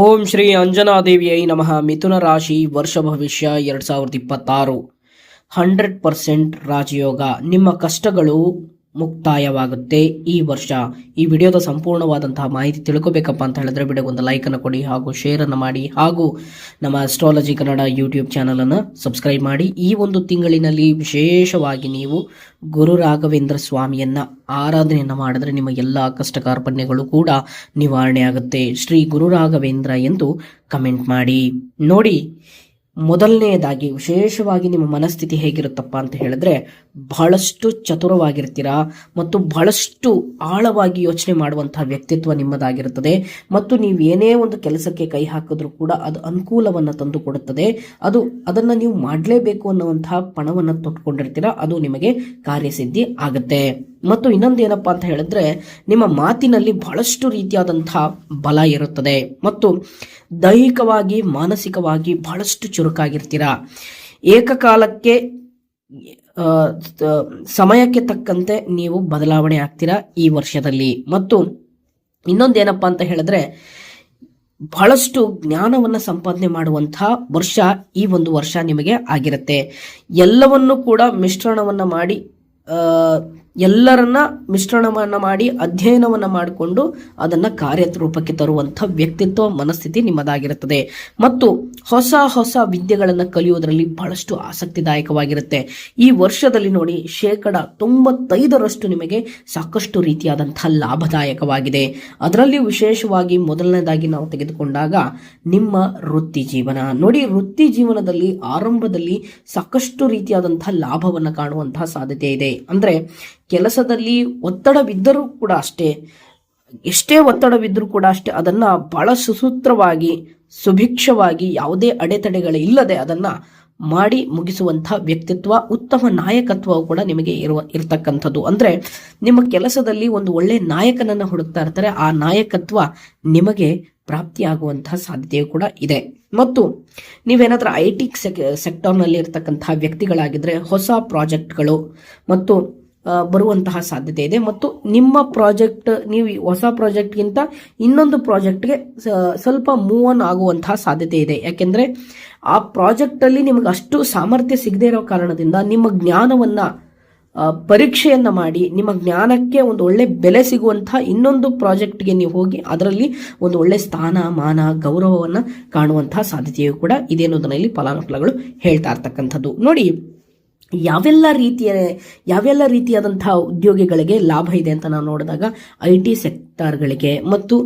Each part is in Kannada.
ಓಂ ಶ್ರೀ ಅಂಜನಾದೇವಿಯೈ ನಮಃ. ಮಿಥುನ ರಾಶಿ ವರ್ಷ ಭವಿಷ್ಯ 2026 100% ರಾಜಯೋಗ. ನಿಮ್ಮ ಕಷ್ಟಗಳು ಮುಕ್ತಾಯವಾಗುತ್ತೆ ಈ ವರ್ಷ. ಈ ವಿಡಿಯೋದ ಸಂಪೂರ್ಣವಾದಂತಹ ಮಾಹಿತಿ ತಿಳ್ಕೋಬೇಕಪ್ಪ ಅಂತ ಹೇಳಿದ್ರೆ ವಿಡಿಯೋಗೊಂದು ಲೈಕ್ ಅನ್ನು ಕೊಡಿ ಹಾಗೂ ಶೇರ್ ಅನ್ನು ಮಾಡಿ ಹಾಗೂ ನಮ್ಮ ಅಸ್ಟ್ರಾಲಜಿ ಕನ್ನಡ ಯೂಟ್ಯೂಬ್ ಚಾನಲ್ ಅನ್ನು ಸಬ್ಸ್ಕ್ರೈಬ್ ಮಾಡಿ. ಈ ಒಂದು ತಿಂಗಳಿನಲ್ಲಿ ವಿಶೇಷವಾಗಿ ನೀವು ಗುರು ರಾಘವೇಂದ್ರ ಸ್ವಾಮಿಯನ್ನ ಆರಾಧನೆಯನ್ನ ಮಾಡಿದ್ರೆ ನಿಮ್ಮ ಎಲ್ಲಾ ಕಷ್ಟ ಕಾರ್ಪಣ್ಯಗಳು ಕೂಡ ನಿವಾರಣೆ ಆಗುತ್ತೆ. ಶ್ರೀ ಗುರು ರಾಘವೇಂದ್ರ ಎಂದು ಕಮೆಂಟ್ ಮಾಡಿ. ನೋಡಿ, ಮೊದಲನೆಯದಾಗಿ ವಿಶೇಷವಾಗಿ ನಿಮ್ಮ ಮನಸ್ಥಿತಿ ಹೇಗಿರುತ್ತಪ್ಪ ಅಂತ ಹೇಳಿದ್ರೆ ಬಹಳಷ್ಟು ಚತುರವಾಗಿರ್ತೀರಾ ಮತ್ತು ಬಹಳಷ್ಟು ಆಳವಾಗಿ ಯೋಚನೆ ಮಾಡುವಂತಹ ವ್ಯಕ್ತಿತ್ವ ನಿಮ್ಮದಾಗಿರುತ್ತದೆ. ಮತ್ತು ನೀವು ಏನೇ ಒಂದು ಕೆಲಸಕ್ಕೆ ಕೈ ಹಾಕಿದ್ರೂ ಕೂಡ ಅದು ಅನುಕೂಲವನ್ನು ತಂದು ಕೊಡುತ್ತದೆ. ಅದನ್ನು ನೀವು ಮಾಡಲೇಬೇಕು ಅನ್ನುವಂತಹ ಪಣವನ್ನು ತೊಟ್ಕೊಂಡಿರ್ತೀರಾ. ಅದು ನಿಮಗೆ ಕಾರ್ಯಸಿದ್ಧಿ ಆಗುತ್ತೆ. ಮತ್ತು ಇನ್ನೊಂದೇನಪ್ಪ ಅಂತ ಹೇಳಿದ್ರೆ ನಿಮ್ಮ ಮಾತಿನಲ್ಲಿ ಬಹಳಷ್ಟು ರೀತಿಯಾದಂತಹ ಬಲ ಇರುತ್ತದೆ ಮತ್ತು ದೈಹಿಕವಾಗಿ ಮಾನಸಿಕವಾಗಿ ಬಹಳಷ್ಟು ಚುರುಕಾಗಿರ್ತೀರಾ. ಏಕಕಾಲಕ್ಕೆ ಸಮಯಕ್ಕೆ ತಕ್ಕಂತೆ ನೀವು ಬದಲಾವಣೆ ಆಗ್ತೀರಾ ಈ ವರ್ಷದಲ್ಲಿ. ಮತ್ತು ಇನ್ನೊಂದೇನಪ್ಪ ಅಂತ ಹೇಳಿದ್ರೆ ಬಹಳಷ್ಟು ಜ್ಞಾನವನ್ನು ಸಂಪಾದನೆ ಮಾಡುವಂತಹ ವರ್ಷ ಈ ಒಂದು ವರ್ಷ ನಿಮಗೆ ಆಗಿರುತ್ತೆ. ಎಲ್ಲವನ್ನೂ ಕೂಡ ಎಲ್ಲರನ್ನ ಮಿಶ್ರಣವನ್ನ ಮಾಡಿ ಅಧ್ಯಯನವನ್ನ ಮಾಡಿಕೊಂಡು ಅದನ್ನ ಕಾರ್ಯರೂಪಕ್ಕೆ ತರುವಂಥ ವ್ಯಕ್ತಿತ್ವ ಮನಸ್ಥಿತಿ ನಿಮ್ಮದಾಗಿರುತ್ತದೆ. ಮತ್ತು ಹೊಸ ಹೊಸ ವಿದ್ಯೆಗಳನ್ನು ಕಲಿಯೋದ್ರಲ್ಲಿ ಬಹಳಷ್ಟು ಆಸಕ್ತಿದಾಯಕವಾಗಿರುತ್ತೆ. ಈ ವರ್ಷದಲ್ಲಿ ನೋಡಿ 95% ನಿಮಗೆ ಸಾಕಷ್ಟು ರೀತಿಯಾದಂತಹ ಲಾಭದಾಯಕವಾಗಿದೆ. ಅದರಲ್ಲಿ ವಿಶೇಷವಾಗಿ ಮೊದಲನೇದಾಗಿ ನಾವು ತೆಗೆದುಕೊಂಡಾಗ ನಿಮ್ಮ ವೃತ್ತಿ ಜೀವನ ನೋಡಿ. ವೃತ್ತಿ ಜೀವನದಲ್ಲಿ ಆರಂಭದಲ್ಲಿ ಸಾಕಷ್ಟು ರೀತಿಯಾದಂತಹ ಲಾಭವನ್ನು ಕಾಣುವಂತಹ ಸಾಧ್ಯತೆ ಇದೆ. ಅಂದ್ರೆ ಕೆಲಸದಲ್ಲಿ ಒತ್ತಡವಿದ್ದರೂ ಕೂಡ ಅಷ್ಟೇ, ಎಷ್ಟೇ ಒತ್ತಡವಿದ್ರೂ ಕೂಡ ಅಷ್ಟೇ ಅದನ್ನ ಬಹಳ ಸುಸೂತ್ರವಾಗಿ ಸುಭಿಕ್ಷವಾಗಿ ಯಾವುದೇ ಅಡೆತಡೆಗಳು ಇಲ್ಲದೆ ಅದನ್ನ ಮಾಡಿ ಮುಗಿಸುವಂತಹ ವ್ಯಕ್ತಿತ್ವ, ಉತ್ತಮ ನಾಯಕತ್ವ ಕೂಡ ನಿಮಗೆ ಇರತಕ್ಕಂಥದ್ದು. ಅಂದ್ರೆ ನಿಮ್ಮ ಕೆಲಸದಲ್ಲಿ ಒಂದು ಒಳ್ಳೆ ನಾಯಕನನ್ನ ಹುಡುಕ್ತಾ ಇರ್ತಾರೆ. ಆ ನಾಯಕತ್ವ ನಿಮಗೆ ಪ್ರಾಪ್ತಿಯಾಗುವಂತಹ ಸಾಧ್ಯತೆಯು ಕೂಡ ಇದೆ. ಮತ್ತು ನೀವೇನಾದ್ರೂ IT ಸೆಕ್ಟರ್ನಲ್ಲಿ ಇರತಕ್ಕಂತಹ ವ್ಯಕ್ತಿಗಳಾಗಿದ್ರೆ ಹೊಸ ಪ್ರಾಜೆಕ್ಟ್ಗಳು ಮತ್ತು ಬರುವಂತಹ ಸಾಧ್ಯತೆ ಇದೆ. ಮತ್ತು ನಿಮ್ಮ ಪ್ರಾಜೆಕ್ಟ್ ನೀವು ಹೊಸ ಪ್ರಾಜೆಕ್ಟ್ಗಿಂತ ಇನ್ನೊಂದು ಪ್ರಾಜೆಕ್ಟ್ಗೆ ಸ್ವಲ್ಪ ಮೂವ್ ಆನ್ ಆಗುವಂತಹ ಸಾಧ್ಯತೆ ಇದೆ. ಯಾಕೆಂದ್ರೆ ಆ ಪ್ರಾಜೆಕ್ಟ್ ಅಲ್ಲಿ ನಿಮಗೆ ಅಷ್ಟು ಸಾಮರ್ಥ್ಯ ಸಿಗದೇ ಇರೋ ಕಾರಣದಿಂದ ನಿಮ್ಮ ಜ್ಞಾನವನ್ನ ಪರೀಕ್ಷೆಯನ್ನ ಮಾಡಿ ನಿಮ್ಮ ಜ್ಞಾನಕ್ಕೆ ಒಂದು ಒಳ್ಳೆ ಬೆಲೆ ಸಿಗುವಂತಹ ಇನ್ನೊಂದು ಪ್ರಾಜೆಕ್ಟ್ಗೆ ನೀವು ಹೋಗಿ ಅದರಲ್ಲಿ ಒಂದು ಒಳ್ಳೆ ಸ್ಥಾನ ಮಾನ ಗೌರವವನ್ನ ಕಾಣುವಂತಹ ಸಾಧ್ಯತೆಯು ಕೂಡ ಇದೆ ಅನ್ನೋದನ್ನ ಇಲ್ಲಿ ಫಲಾನುಫಲಗಳು ಹೇಳ್ತಾ ಇರ್ತಕ್ಕಂಥದ್ದು. ನೋಡಿ, ಯಾವೆಲ್ಲ ರೀತಿಯಾದಂತಹ ಉದ್ಯೋಗಿಗಳಿಗೆ ಲಾಭ ಇದೆ ಅಂತ ನಾವು ನೋಡಿದಾಗ IT ಸೆಕ್ಟರ್ಗಳಿಗೆ ಮತ್ತು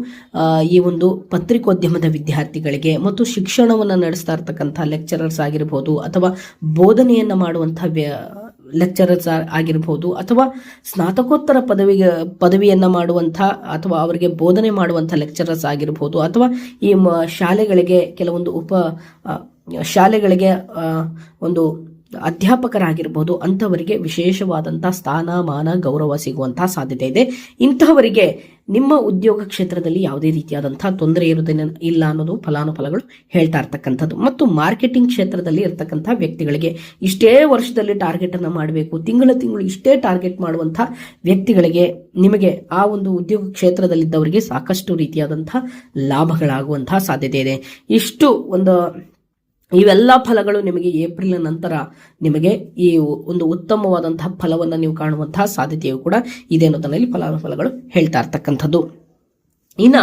ಈ ಒಂದು ಪತ್ರಿಕೋದ್ಯಮದ ವಿದ್ಯಾರ್ಥಿಗಳಿಗೆ ಮತ್ತು ಶಿಕ್ಷಣವನ್ನು ನಡೆಸ್ತಾ ಇರ್ತಕ್ಕಂಥ ಲೆಕ್ಚರರ್ಸ್ ಆಗಿರ್ಬೋದು ಅಥವಾ ಬೋಧನೆಯನ್ನ ಮಾಡುವಂತಹ ಲೆಕ್ಚರರ್ಸ್ ಆಗಿರ್ಬೋದು ಅಥವಾ ಸ್ನಾತಕೋತ್ತರ ಪದವಿಯನ್ನ ಮಾಡುವಂಥ ಅಥವಾ ಅವರಿಗೆ ಬೋಧನೆ ಮಾಡುವಂಥ ಲೆಕ್ಚರರ್ಸ್ ಆಗಿರ್ಬೋದು ಅಥವಾ ಈ ಶಾಲೆಗಳಿಗೆ ಕೆಲವೊಂದು ಶಾಲೆಗಳಿಗೆ ಒಂದು ಅಧ್ಯಾಪಕರಾಗಿರ್ಬೋದು ಅಂಥವರಿಗೆ ವಿಶೇಷವಾದಂತಹ ಸ್ಥಾನ ಮಾನ ಗೌರವ ಸಿಗುವಂತಹ ಸಾಧ್ಯತೆ ಇದೆ. ಇಂತಹವರಿಗೆ ನಿಮ್ಮ ಉದ್ಯೋಗ ಕ್ಷೇತ್ರದಲ್ಲಿ ಯಾವುದೇ ರೀತಿಯಾದಂತಹ ತೊಂದರೆ ಇಲ್ಲ ಅನ್ನೋದು ಫಲಾನುಫಲಗಳು ಹೇಳ್ತಾ ಇರ್ತಕ್ಕಂಥದ್ದು. ಮತ್ತು ಮಾರ್ಕೆಟಿಂಗ್ ಕ್ಷೇತ್ರದಲ್ಲಿ ಇರತಕ್ಕಂತಹ ವ್ಯಕ್ತಿಗಳಿಗೆ ಇಷ್ಟೇ ವರ್ಷದಲ್ಲಿ ಟಾರ್ಗೆಟ್ ಅನ್ನ ಮಾಡಬೇಕು, ತಿಂಗಳು ಇಷ್ಟೇ ಟಾರ್ಗೆಟ್ ಮಾಡುವಂತಹ ವ್ಯಕ್ತಿಗಳಿಗೆ ನಿಮಗೆ ಆ ಒಂದು ಉದ್ಯೋಗ ಕ್ಷೇತ್ರದಲ್ಲಿದ್ದವರಿಗೆ ಸಾಕಷ್ಟು ರೀತಿಯಾದಂತಹ ಲಾಭಗಳಾಗುವಂತಹ ಸಾಧ್ಯತೆ ಇದೆ. ಇವೆಲ್ಲ ಫಲಗಳು ನಿಮಗೆ ಏಪ್ರಿಲ್ ನಂತರ ನಿಮಗೆ ಈ ಒಂದು ಉತ್ತಮವಾದಂತಹ ಫಲವನ್ನು ನೀವು ಕಾಣುವಂತಹ ಸಾಧ್ಯತೆಯು ಕೂಡ ಇದೆ ಅನ್ನೋದರಲ್ಲಿ ಫಲಾನುಫಲಗಳು ಹೇಳ್ತಾ ಇರ್ತಕ್ಕಂಥದ್ದು. ಇನ್ನ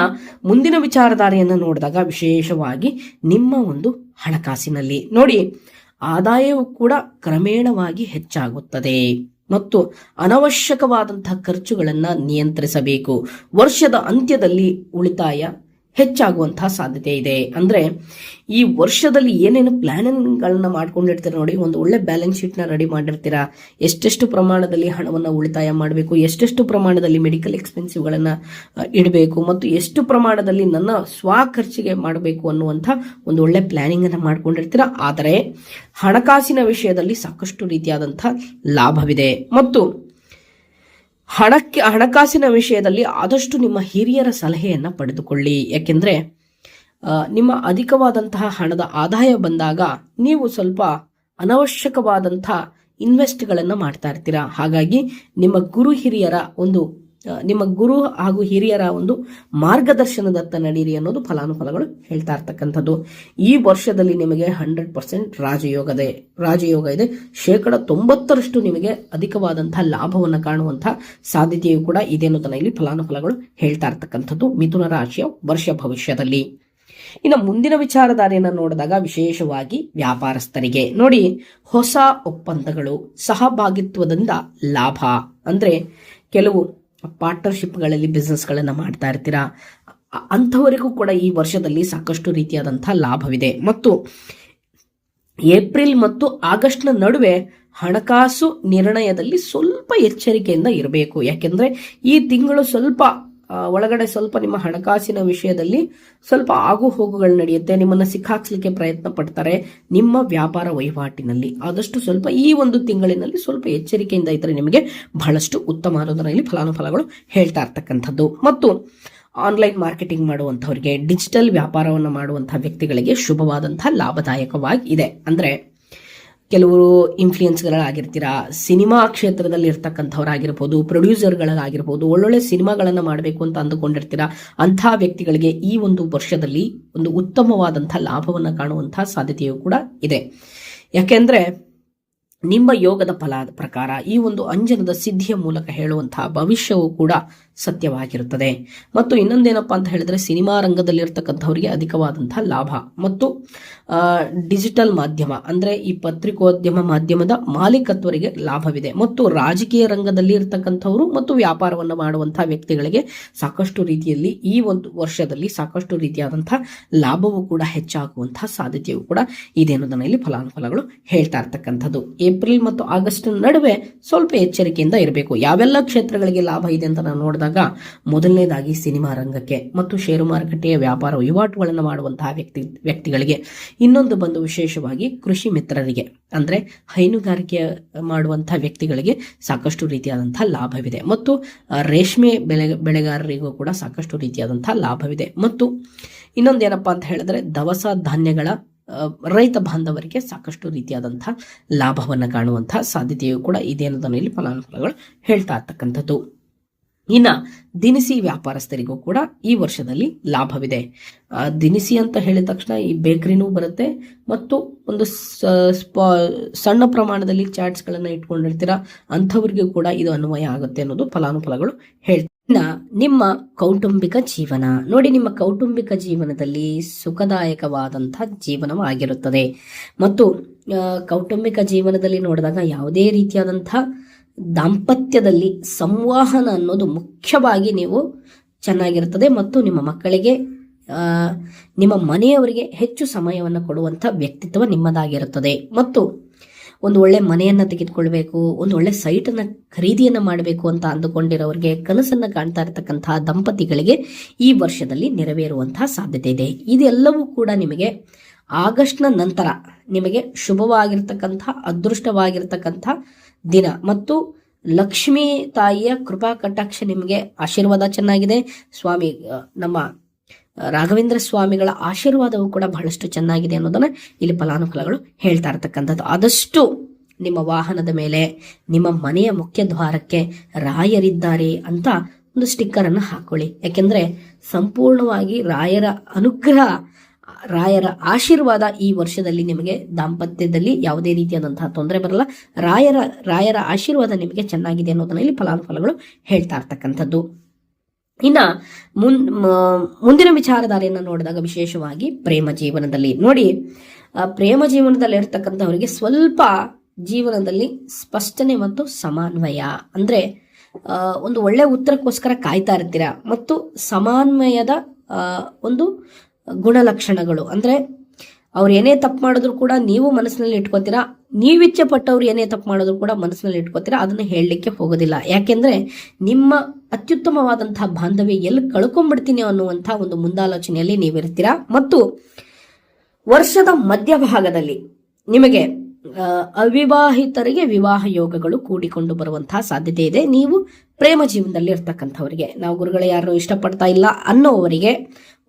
ಮುಂದಿನ ವಿಚಾರಧಾರೆಯನ್ನು ನೋಡಿದಾಗ ವಿಶೇಷವಾಗಿ ನಿಮ್ಮ ಒಂದು ಹಣಕಾಸಿನಲ್ಲಿ ನೋಡಿ, ಆದಾಯವು ಕೂಡ ಕ್ರಮೇಣವಾಗಿ ಹೆಚ್ಚಾಗುತ್ತದೆ ಮತ್ತು ಅನವಶ್ಯಕವಾದಂತಹ ಖರ್ಚುಗಳನ್ನು ನಿಯಂತ್ರಿಸಬೇಕು. ವರ್ಷದ ಅಂತ್ಯದಲ್ಲಿ ಉಳಿತಾಯ ಹೆಚ್ಚಾಗುವಂತಹ ಸಾಧ್ಯತೆ ಇದೆ. ಅಂದ್ರೆ ಈ ವರ್ಷದಲ್ಲಿ ಏನೇನು ಪ್ಲಾನಿಂಗ್ಗಳನ್ನ ಮಾಡ್ಕೊಂಡಿರ್ತೀರ ನೋಡಿ, ಒಂದು ಒಳ್ಳೆ ಬ್ಯಾಲೆನ್ಸ್ ಶೀಟ್ನ ರೆಡಿ ಮಾಡಿರ್ತೀರಾ. ಎಷ್ಟೆಷ್ಟು ಪ್ರಮಾಣದಲ್ಲಿ ಹಣವನ್ನು ಉಳಿತಾಯ ಮಾಡಬೇಕು, ಎಷ್ಟೆಷ್ಟು ಪ್ರಮಾಣದಲ್ಲಿ ಮೆಡಿಕಲ್ ಎಕ್ಸ್ಪೆನ್ಸಿವ್ಗಳನ್ನ ಇಡಬೇಕು ಮತ್ತು ಎಷ್ಟು ಪ್ರಮಾಣದಲ್ಲಿ ನನ್ನ ಖರ್ಚಿಗೆ ಮಾಡಬೇಕು ಅನ್ನುವಂಥ ಒಂದು ಒಳ್ಳೆ ಪ್ಲಾನಿಂಗ್ ಅನ್ನ ಮಾಡ್ಕೊಂಡಿರ್ತೀರಾ. ಆದರೆ ಹಣಕಾಸಿನ ವಿಷಯದಲ್ಲಿ ಸಾಕಷ್ಟು ರೀತಿಯಾದಂತಹ ಲಾಭವಿದೆ. ಮತ್ತು ಹಣಕಾಸಿನ ವಿಷಯದಲ್ಲಿ ಆದಷ್ಟು ನಿಮ್ಮ ಹಿರಿಯರ ಸಲಹೆಯನ್ನ ಪಡೆದುಕೊಳ್ಳಿ. ಯಾಕೆಂದ್ರೆ ನಿಮ್ಮ ಅಧಿಕವಾದಂತಹ ಹಣದ ಆದಾಯ ಬಂದಾಗ ನೀವು ಸ್ವಲ್ಪ ಅನವಶ್ಯಕವಾದಂತಹ ಇನ್ವೆಸ್ಟ್ಗಳನ್ನು ಮಾಡ್ತಾ ಇರ್ತೀರಾ. ಹಾಗಾಗಿ ನಿಮ್ಮ ಗುರು ಹಿರಿಯರ ಒಂದು ನಿಮ್ಮ ಗುರು ಹಾಗೂ ಹಿರಿಯರ ಒಂದು ಮಾರ್ಗದರ್ಶನದತ್ತ ನಡೀರಿ ಅನ್ನೋದು ಫಲಾನುಫಲಗಳು ಹೇಳ್ತಾ ಇರ್ತಕ್ಕಂಥದ್ದು. ಈ ವರ್ಷದಲ್ಲಿ ನಿಮಗೆ 100% ರಾಜಯೋಗ ಇದೆ. 90% ನಿಮಗೆ ಅಧಿಕವಾದಂತಹ ಲಾಭವನ್ನು ಕಾಣುವಂತಹ ಸಾಧ್ಯತೆಯು ಕೂಡ ಇದೆ ಅನ್ನೋದನ್ನ ಇಲ್ಲಿ ಫಲಾನುಫಲಗಳು ಹೇಳ್ತಾ ಇರ್ತಕ್ಕಂಥದ್ದು ಮಿಥುನ ರಾಶಿಯ ವರ್ಷ ಭವಿಷ್ಯದಲ್ಲಿ. ಇನ್ನು ಮುಂದಿನ ವಿಚಾರಧಾರೆಯನ್ನು ನೋಡಿದಾಗ ವಿಶೇಷವಾಗಿ ವ್ಯಾಪಾರಸ್ಥರಿಗೆ ನೋಡಿ, ಹೊಸ ಒಪ್ಪಂದಗಳು, ಸಹಭಾಗಿತ್ವದಿಂದ ಲಾಭ, ಅಂದ್ರೆ ಕೆಲವು ಪಾರ್ಟ್ನರ್ಶಿಪ್ಗಳಲ್ಲಿ ಬಿಸ್ನೆಸ್ಗಳನ್ನು ಮಾಡ್ತಾ ಇರ್ತೀರಾ, ಅಂಥವರಿಗೂ ಕೂಡ ಈ ವರ್ಷದಲ್ಲಿ ಸಾಕಷ್ಟು ರೀತಿಯಾದಂತಹ ಲಾಭವಿದೆ. ಮತ್ತು ಏಪ್ರಿಲ್ ಮತ್ತು ಆಗಸ್ಟ್ನ ನಡುವೆ ಹಣಕಾಸು ನಿರ್ಣಯದಲ್ಲಿ ಸ್ವಲ್ಪ ಎಚ್ಚರಿಕೆಯಿಂದ ಇರಬೇಕು. ಯಾಕೆಂದ್ರೆ ಈ ತಿಂಗಳು ಒಳಗಡೆ ಸ್ವಲ್ಪ ನಿಮ್ಮ ಹಣಕಾಸಿನ ವಿಷಯದಲ್ಲಿ ಸ್ವಲ್ಪ ಆಗು ಹೋಗುಗಳು ನಡೆಯುತ್ತೆ. ನಿಮ್ಮನ್ನ ಸಿಕ್ಕಾಕ್ಸ್ಲಿಕ್ಕೆ ಪ್ರಯತ್ನ ಪಡ್ತಾರೆ ನಿಮ್ಮ ವ್ಯಾಪಾರ ವಹಿವಾಟಿನಲ್ಲಿ. ಆದಷ್ಟು ಸ್ವಲ್ಪ ಈ ಒಂದು ತಿಂಗಳಿನಲ್ಲಿ ಸ್ವಲ್ಪ ಎಚ್ಚರಿಕೆಯಿಂದ ಇದ್ದರೆ ನಿಮಗೆ ಬಹಳಷ್ಟು ಉತ್ತಮ ಅನ್ನೋದನ್ನ ಇಲ್ಲಿ ಫಲಾನುಫಲಗಳು ಹೇಳ್ತಾ ಇರ್ತಕ್ಕಂಥದ್ದು. ಮತ್ತು ಆನ್ಲೈನ್ ಮಾರ್ಕೆಟಿಂಗ್ ಮಾಡುವಂಥವ್ರಿಗೆ, ಡಿಜಿಟಲ್ ವ್ಯಾಪಾರವನ್ನು ಮಾಡುವಂತಹ ವ್ಯಕ್ತಿಗಳಿಗೆ ಶುಭವಾದಂತಹ ಲಾಭದಾಯಕವಾಗಿ ಇದೆ. ಅಂದ್ರೆ ಕೆಲವರು ಇನ್ಫ್ಲೂಯೆನ್ಸ್ಗಳಾಗಿರ್ತೀರಾ, ಸಿನಿಮಾ ಕ್ಷೇತ್ರದಲ್ಲಿ ಇರ್ತಕ್ಕಂಥವ್ರಾಗಿರ್ಬೋದು, ಪ್ರೊಡ್ಯೂಸರ್ಗಳಾಗಿರ್ಬೋದು, ಒಳ್ಳೊಳ್ಳೆ ಸಿನಿಮಾಗಳನ್ನು ಮಾಡಬೇಕು ಅಂತ ಅಂದುಕೊಂಡಿರ್ತೀರಾ, ಅಂಥ ವ್ಯಕ್ತಿಗಳಿಗೆ ಈ ಒಂದು ವರ್ಷದಲ್ಲಿ ಒಂದು ಉತ್ತಮವಾದಂಥ ಲಾಭವನ್ನು ಕಾಣುವಂತಹ ಸಾಧ್ಯತೆಯೂ ಕೂಡ ಇದೆ. ಯಾಕೆಂದ್ರೆ ನಿಮ್ಮ ಯೋಗದ ಫಲ ಪ್ರಕಾರ ಈ ಒಂದು ಅಂಜನದ ಸಿದ್ಧಿಯ ಮೂಲಕ ಹೇಳುವಂತಹ ಭವಿಷ್ಯವು ಕೂಡ ಸತ್ಯವಾಗಿರುತ್ತದೆ. ಮತ್ತು ಇನ್ನೊಂದೇನಪ್ಪ ಅಂತ ಹೇಳಿದ್ರೆ, ಸಿನಿಮಾ ರಂಗದಲ್ಲಿರ್ತಕ್ಕಂಥವರಿಗೆ ಅಧಿಕವಾದಂತಹ ಲಾಭ ಮತ್ತು ಡಿಜಿಟಲ್ ಮಾಧ್ಯಮ ಅಂದ್ರೆ ಈ ಪತ್ರಿಕೋದ್ಯಮ ಮಾಧ್ಯಮದ ಮಾಲೀಕತ್ವರಿಗೆ ಲಾಭವಿದೆ. ಮತ್ತು ರಾಜಕೀಯ ರಂಗದಲ್ಲಿ ಇರ್ತಕ್ಕಂಥವರು ಮತ್ತು ವ್ಯಾಪಾರವನ್ನು ಮಾಡುವಂತಹ ವ್ಯಕ್ತಿಗಳಿಗೆ ಸಾಕಷ್ಟು ರೀತಿಯಲ್ಲಿ ಈ ಒಂದು ವರ್ಷದಲ್ಲಿ ಸಾಕಷ್ಟು ರೀತಿಯಾದಂತಹ ಲಾಭವೂ ಕೂಡ ಹೆಚ್ಚಾಗುವಂತಹ ಸಾಧ್ಯತೆಯೂ ಕೂಡ ಇದೆ ಅನ್ನೋದನ್ನ ಇಲ್ಲಿ ಫಲಾನುಫಲಗಳು ಹೇಳ್ತಾ ಇರ್ತಕ್ಕಂಥದ್ದು. ಏಪ್ರಿಲ್ ಮತ್ತು ಆಗಸ್ಟ್ ನಡುವೆ ಸ್ವಲ್ಪ ಎಚ್ಚರಿಕೆಯಿಂದ ಇರಬೇಕು. ಯಾವೆಲ್ಲ ಕ್ಷೇತ್ರಗಳಿಗೆ ಲಾಭ ಇದೆ ಅಂತ ನಾವು ನೋಡಿದಾಗ, ಮೊದಲನೇದಾಗಿ ಸಿನಿಮಾ ರಂಗಕ್ಕೆ ಮತ್ತು ಷೇರು ಮಾರುಕಟ್ಟೆಯ ವ್ಯಾಪಾರ ವಹಿವಾಟುಗಳನ್ನು ಮಾಡುವಂತಹ ವ್ಯಕ್ತಿಗಳಿಗೆ, ಇನ್ನೊಂದು ಬಂದು ವಿಶೇಷವಾಗಿ ಕೃಷಿ ಮಿತ್ರರಿಗೆ ಅಂದ್ರೆ ಹೈನುಗಾರಿಕೆ ಮಾಡುವಂತಹ ವ್ಯಕ್ತಿಗಳಿಗೆ ಸಾಕಷ್ಟು ರೀತಿಯಾದಂತಹ ಲಾಭವಿದೆ. ಮತ್ತು ರೇಷ್ಮೆ ಬೆಳೆಗಾರರಿಗೂ ಕೂಡ ಸಾಕಷ್ಟು ರೀತಿಯಾದಂತಹ ಲಾಭವಿದೆ. ಮತ್ತು ಇನ್ನೊಂದೇನಪ್ಪಾ ಅಂತ ಹೇಳಿದ್ರೆ, ದವಸ ಧಾನ್ಯಗಳ ರೈತ ಬಾಂಧವರಿಗೆ ಸಾಕಷ್ಟು ರೀತಿಯಾದಂತಹ ಲಾಭವನ್ನು ಕಾಣುವಂತಹ ಸಾಧ್ಯತೆಯೂ ಕೂಡ ಇದೆ ಅನ್ನೋದನ್ನು ಇಲ್ಲಿ ಫಲಾನುಫಲಗಳು ಹೇಳ್ತಾ ಇರ್ತಕ್ಕಂಥದ್ದು. ಇನ್ನ ದಿನಸಿ ವ್ಯಾಪಾರಸ್ಥರಿಗೂ ಕೂಡ ಈ ವರ್ಷದಲ್ಲಿ ಲಾಭವಿದೆ. ದಿನಸಿ ಅಂತ ಹೇಳಿದ ತಕ್ಷಣ ಈ ಬೇಕರಿನೂ ಬರುತ್ತೆ, ಮತ್ತು ಒಂದು ಸಣ್ಣ ಪ್ರಮಾಣದಲ್ಲಿ ಚಾಟ್ಸ್ ಗಳನ್ನ ಇಟ್ಕೊಂಡಿರ್ತೀರಾ, ಅಂಥವ್ರಿಗೂ ಕೂಡ ಇದು ಅನ್ವಯ ಆಗುತ್ತೆ ಅನ್ನೋದು ಫಲಾನುಫಲಗಳು ಹೇಳ್ತಾರೆ. ನಿಮ್ಮ ಕೌಟುಂಬಿಕ ಜೀವನ ನೋಡಿ, ನಿಮ್ಮ ಕೌಟುಂಬಿಕ ಜೀವನದಲ್ಲಿ ಸುಖದಾಯಕವಾದಂತಹ ಜೀವನವಾಗಿರುತ್ತದೆ. ಮತ್ತು ಕೌಟುಂಬಿಕ ಜೀವನದಲ್ಲಿ ನೋಡಿದಾಗ ಯಾವುದೇ ರೀತಿಯಾದಂತಹ ದಾಂಪತ್ಯದಲ್ಲಿ ಸಂವಹನ ಅನ್ನೋದು ಮುಖ್ಯವಾಗಿ ನೀವು ಚೆನ್ನಾಗಿರುತ್ತದೆ. ಮತ್ತು ನಿಮ್ಮ ಮಕ್ಕಳಿಗೆ, ನಿಮ್ಮ ಮನೆಯವರಿಗೆ ಹೆಚ್ಚು ಸಮಯವನ್ನು ಕೊಡುವಂಥ ವ್ಯಕ್ತಿತ್ವ ನಿಮ್ಮದಾಗಿರುತ್ತದೆ. ಮತ್ತು ಒಂದು ಒಳ್ಳೆ ಮನೆಯನ್ನ ತೆಗೆದುಕೊಳ್ಬೇಕು, ಒಂದು ಒಳ್ಳೆ ಸೈಟನ್ನು ಖರೀದಿಯನ್ನ ಮಾಡಬೇಕು ಅಂತ ಅಂದುಕೊಂಡಿರೋರಿಗೆ, ಕನಸನ್ನ ಕಾಣ್ತಾ ಇರತಕ್ಕಂತಹ ದಂಪತಿಗಳಿಗೆ ಈ ವರ್ಷದಲ್ಲಿ ನೆರವೇರುವಂತಹ ಸಾಧ್ಯತೆ ಇದೆ. ಇದೆಲ್ಲವೂ ಕೂಡ ನಿಮಗೆ ಆಗಸ್ಟ್ನ ನಂತರ ನಿಮಗೆ ಶುಭವಾಗಿರ್ತಕ್ಕಂತಹ, ಅದೃಷ್ಟವಾಗಿರ್ತಕ್ಕಂತಹ ದಿನ. ಮತ್ತು ಲಕ್ಷ್ಮೀ ತಾಯಿಯ ಕೃಪಾ ಕಟಾಕ್ಷ ನಿಮಗೆ ಆಶೀರ್ವಾದ ಚೆನ್ನಾಗಿದೆ. ಸ್ವಾಮಿ ನಮ್ಮ ರಾಘವೇಂದ್ರ ಸ್ವಾಮಿಗಳ ಆಶೀರ್ವಾದವು ಕೂಡ ಬಹಳಷ್ಟು ಚೆನ್ನಾಗಿದೆ ಅನ್ನೋದನ್ನ ಇಲ್ಲಿ ಫಲಾನುಫಲಗಳು ಹೇಳ್ತಾ ಇರ್ತಕ್ಕಂಥದ್ದು. ಆದಷ್ಟು ನಿಮ್ಮ ವಾಹನದ ಮೇಲೆ, ನಿಮ್ಮ ಮನೆಯ ಮುಖ್ಯ ದ್ವಾರಕ್ಕೆ ರಾಯರಿದ್ದಾರೆ ಅಂತ ಒಂದು ಸ್ಟಿಕ್ಕರ್ ಅನ್ನು ಹಾಕೊಳ್ಳಿ. ಯಾಕೆಂದ್ರೆ ಸಂಪೂರ್ಣವಾಗಿ ರಾಯರ ಅನುಗ್ರಹ, ರಾಯರ ಆಶೀರ್ವಾದ ಈ ವರ್ಷದಲ್ಲಿ ನಿಮಗೆ ದಾಂಪತ್ಯದಲ್ಲಿ ಯಾವುದೇ ರೀತಿಯಾದಂತಹ ತೊಂದರೆ ಬರಲ್ಲ. ರಾಯರ ಆಶೀರ್ವಾದ ನಿಮಗೆ ಚೆನ್ನಾಗಿದೆ ಅನ್ನೋದನ್ನ ಇಲ್ಲಿ ಫಲಾನುಫಲಗಳು ಹೇಳ್ತಾ ಇರ್ತಕ್ಕಂಥದ್ದು. ಇನ್ನ ಮುಂದಿನ ವಿಚಾರಧಾರೆಯನ್ನು ನೋಡಿದಾಗ ವಿಶೇಷವಾಗಿ ಪ್ರೇಮ ಜೀವನದಲ್ಲಿ ನೋಡಿ, ಪ್ರೇಮ ಜೀವನದಲ್ಲಿ ಇರ್ತಕ್ಕಂಥವರಿಗೆ ಸ್ವಲ್ಪ ಜೀವನದಲ್ಲಿ ಸ್ಪಷ್ಟನೆ ಮತ್ತು ಸಮನ್ವಯ ಅಂದ್ರೆ ಒಂದು ಒಳ್ಳೆ ಉತ್ತರಕ್ಕೋಸ್ಕರ ಕಾಯ್ತಾ ಇರ್ತೀರಾ. ಮತ್ತು ಸಮನ್ವಯದ ಒಂದು ಗುಣಲಕ್ಷಣಗಳು ಅಂದ್ರೆ ಅವ್ರು ಏನೇ ತಪ್ಪು ಮಾಡಿದ್ರು ಕೂಡ ನೀವು ಮನಸ್ಸಿನಲ್ಲಿ ಇಟ್ಕೋತೀರಾ, ನೀವಿಚ್ಛೆ ಪಟ್ಟವ್ರು ಏನೇ ತಪ್ಪು ಮಾಡಿದ್ರು ಕೂಡ ಮನಸ್ಸಿನಲ್ಲಿ ಇಟ್ಕೋತೀರಾ, ಅದನ್ನ ಹೇಳಲಿಕ್ಕೆ ಹೋಗೋದಿಲ್ಲ. ಯಾಕೆಂದ್ರೆ ನಿಮ್ಮ ಅತ್ಯುತ್ತಮವಾದಂತಹ ಬಾಂಧವ್ಯ ಎಲ್ಲಿ ಕಳ್ಕೊಂಡ್ಬಿಡ್ತೀನಿ ಅನ್ನುವಂತಹ ಒಂದು ಮುಂದಾಲೋಚನೆಯಲ್ಲಿ ನೀವಿರ್ತೀರಾ. ಮತ್ತು ವರ್ಷದ ಮಧ್ಯಭಾಗದಲ್ಲಿ ನಿಮಗೆ ಅವಿವಾಹಿತರಿಗೆ ವಿವಾಹ ಯೋಗಗಳು ಕೂಡಿಕೊಂಡು ಬರುವಂತಹ ಸಾಧ್ಯತೆ ಇದೆ. ನೀವು ಪ್ರೇಮ ಜೀವನದಲ್ಲಿ ಇರ್ತಕ್ಕಂಥವರಿಗೆ, ನಾವು ಗುರುಗಳು ಯಾರು ಇಷ್ಟಪಡ್ತಾ ಇಲ್ಲ ಅನ್ನೋವರಿಗೆ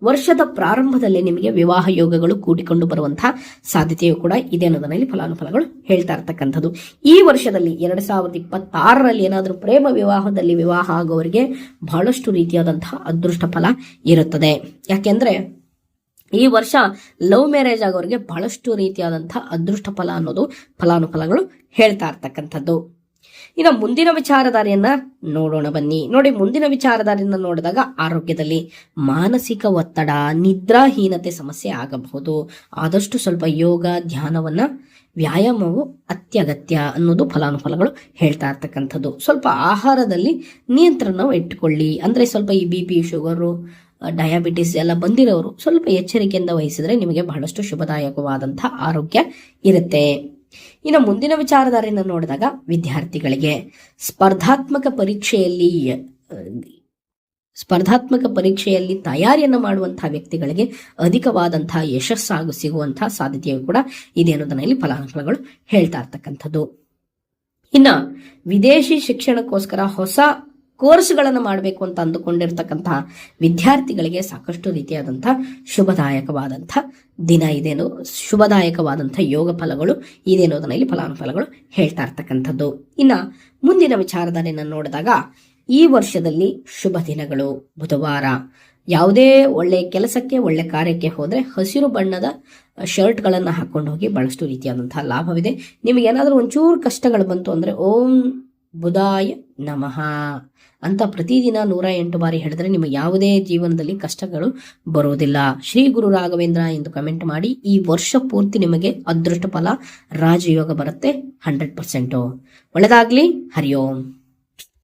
ವರ್ಷದ ಪ್ರಾರಂಭದಲ್ಲಿ ನಿಮಗೆ ವಿವಾಹ ಯೋಗಗಳು ಕೂಡಿಕೊಂಡು ಬರುವಂತಹ ಸಾಧ್ಯತೆಯು ಕೂಡ ಇದೆ ಅನ್ನೋದರಲ್ಲಿ ಫಲಾನುಫಲಗಳು ಹೇಳ್ತಾ ಇರ್ತಕ್ಕಂಥದ್ದು. ಈ ವರ್ಷದಲ್ಲಿ 2026ರಲ್ಲಿ ಏನಾದರೂ ಪ್ರೇಮ ವಿವಾಹದಲ್ಲಿ ವಿವಾಹ ಆಗೋವರಿಗೆ ಬಹಳಷ್ಟು ರೀತಿಯಾದಂತಹ ಅದೃಷ್ಟ ಫಲ ಇರುತ್ತದೆ. ಯಾಕೆಂದ್ರೆ ಈ ವರ್ಷ ಲವ್ ಮ್ಯಾರೇಜ್ ಆಗೋರಿಗೆ ಬಹಳಷ್ಟು ರೀತಿಯಾದಂತಹ ಅದೃಷ್ಟ ಫಲ ಅನ್ನೋದು ಫಲಾನುಫಲಗಳು ಹೇಳ್ತಾ ಇರ್ತಕ್ಕಂಥದ್ದು. ಇನ್ನು ಮುಂದಿನ ವಿಚಾರಧಾರೆಯನ್ನ ನೋಡೋಣ ಬನ್ನಿ. ನೋಡಿ, ಮುಂದಿನ ವಿಚಾರಧಾರೆಯನ್ನ ನೋಡಿದಾಗ ಆರೋಗ್ಯದಲ್ಲಿ ಮಾನಸಿಕ ಒತ್ತಡ, ನಿದ್ರಾಹೀನತೆ ಸಮಸ್ಯೆ ಆಗಬಹುದು. ಆದಷ್ಟು ಸ್ವಲ್ಪ ಯೋಗ, ಧ್ಯಾನವನ್ನ, ವ್ಯಾಯಾಮವು ಅತ್ಯಗತ್ಯ ಅನ್ನೋದು ಫಲಾನುಫಲಗಳು ಹೇಳ್ತಾ ಇರ್ತಕ್ಕಂಥದ್ದು. ಸ್ವಲ್ಪ ಆಹಾರದಲ್ಲಿ ನಿಯಂತ್ರಣ ಇಟ್ಟುಕೊಳ್ಳಿ. ಅಂದ್ರೆ ಸ್ವಲ್ಪ ಈ BP, ಶುಗರು, ಡಯಾಬಿಟಿಸ್ ಎಲ್ಲ ಬಂದಿರೋರು ಸ್ವಲ್ಪ ಎಚ್ಚರಿಕೆಯಿಂದ ವಹಿಸಿದ್ರೆ ನಿಮಗೆ ಬಹಳಷ್ಟು ಶುಭದಾಯಕವಾದಂತಹ ಆರೋಗ್ಯ ಇರುತ್ತೆ. ಇನ್ನು ಮುಂದಿನ ವಿಚಾರಧಾರೆಯನ್ನು ನೋಡಿದಾಗ ವಿದ್ಯಾರ್ಥಿಗಳಿಗೆ ಸ್ಪರ್ಧಾತ್ಮಕ ಪರೀಕ್ಷೆಯಲ್ಲಿ ತಯಾರಿಯನ್ನು ಮಾಡುವಂತಹ ವ್ಯಕ್ತಿಗಳಿಗೆ ಅಧಿಕವಾದಂತಹ ಯಶಸ್ಸು ಸಿಗುವಂತಹ ಸಾಧ್ಯತೆಯು ಕೂಡ ಇದೆ ಅನ್ನೋದನ್ನ ಫಲಾನುಫಲಗಳು ಹೇಳ್ತಾ ಇರ್ತಕ್ಕಂಥದ್ದು. ಇನ್ನ ವಿದೇಶಿ ಶಿಕ್ಷಣಕ್ಕೋಸ್ಕರ ಹೊಸ ಕೋರ್ಸ್ಗಳನ್ನು ಮಾಡಬೇಕು ಅಂತ ಅಂದುಕೊಂಡಿರ್ತಕ್ಕಂತಹ ವಿದ್ಯಾರ್ಥಿಗಳಿಗೆ ಸಾಕಷ್ಟು ರೀತಿಯಾದಂತಹ ಶುಭದಾಯಕವಾದಂತಹ ದಿನ ಇದೇನು, ಶುಭದಾಯಕವಾದಂತಹ ಯೋಗ ಫಲಗಳು ಇದೆ ಅನ್ನೋದನ್ನ ಫಲಾನುಫಲಗಳು ಹೇಳ್ತಾ ಇರ್ತಕ್ಕಂಥದ್ದು. ಇನ್ನ ಮುಂದಿನ ವಿಚಾರಧಾರೆಯನ್ನು ನೋಡಿದಾಗ ಈ ವರ್ಷದಲ್ಲಿ ಶುಭ ದಿನಗಳು ಬುಧವಾರ. ಯಾವುದೇ ಒಳ್ಳೆ ಕೆಲಸಕ್ಕೆ, ಒಳ್ಳೆ ಕಾರ್ಯಕ್ಕೆ ಹೋದ್ರೆ ಹಸಿರು ಬಣ್ಣದ ಶರ್ಟ್ಗಳನ್ನು ಹಾಕೊಂಡು ಹೋಗಿ ಬಹಳಷ್ಟು ರೀತಿಯಾದಂತಹ ಲಾಭವಿದೆ. ನಿಮಗೆ ಏನಾದರೂ ಒಂಚೂರು ಕಷ್ಟಗಳು ಬಂತು ಅಂದ್ರೆ ಓಂ ಬುಧಾಯ ನಮಃ ಅಂತ ಪ್ರತಿದಿನ 108 ಬಾರಿ ಹೇಳಿದ್ರೆ ನಿಮಗೆ ಯಾವುದೇ ಜೀವನದಲ್ಲಿ ಕಷ್ಟಗಳು ಬರುವುದಿಲ್ಲ. ಶ್ರೀ ಗುರು ರಾಘವೇಂದ್ರ ಎಂದು ಕಮೆಂಟ್ ಮಾಡಿ. ಈ ವರ್ಷ ಪೂರ್ತಿ ನಿಮಗೆ ಅದೃಷ್ಟ ಫಲ ರಾಜಯೋಗ ಬರುತ್ತೆ 100%. ಒಳ್ಳೆದಾಗ್ಲಿ. ಹರಿ ಓಂ.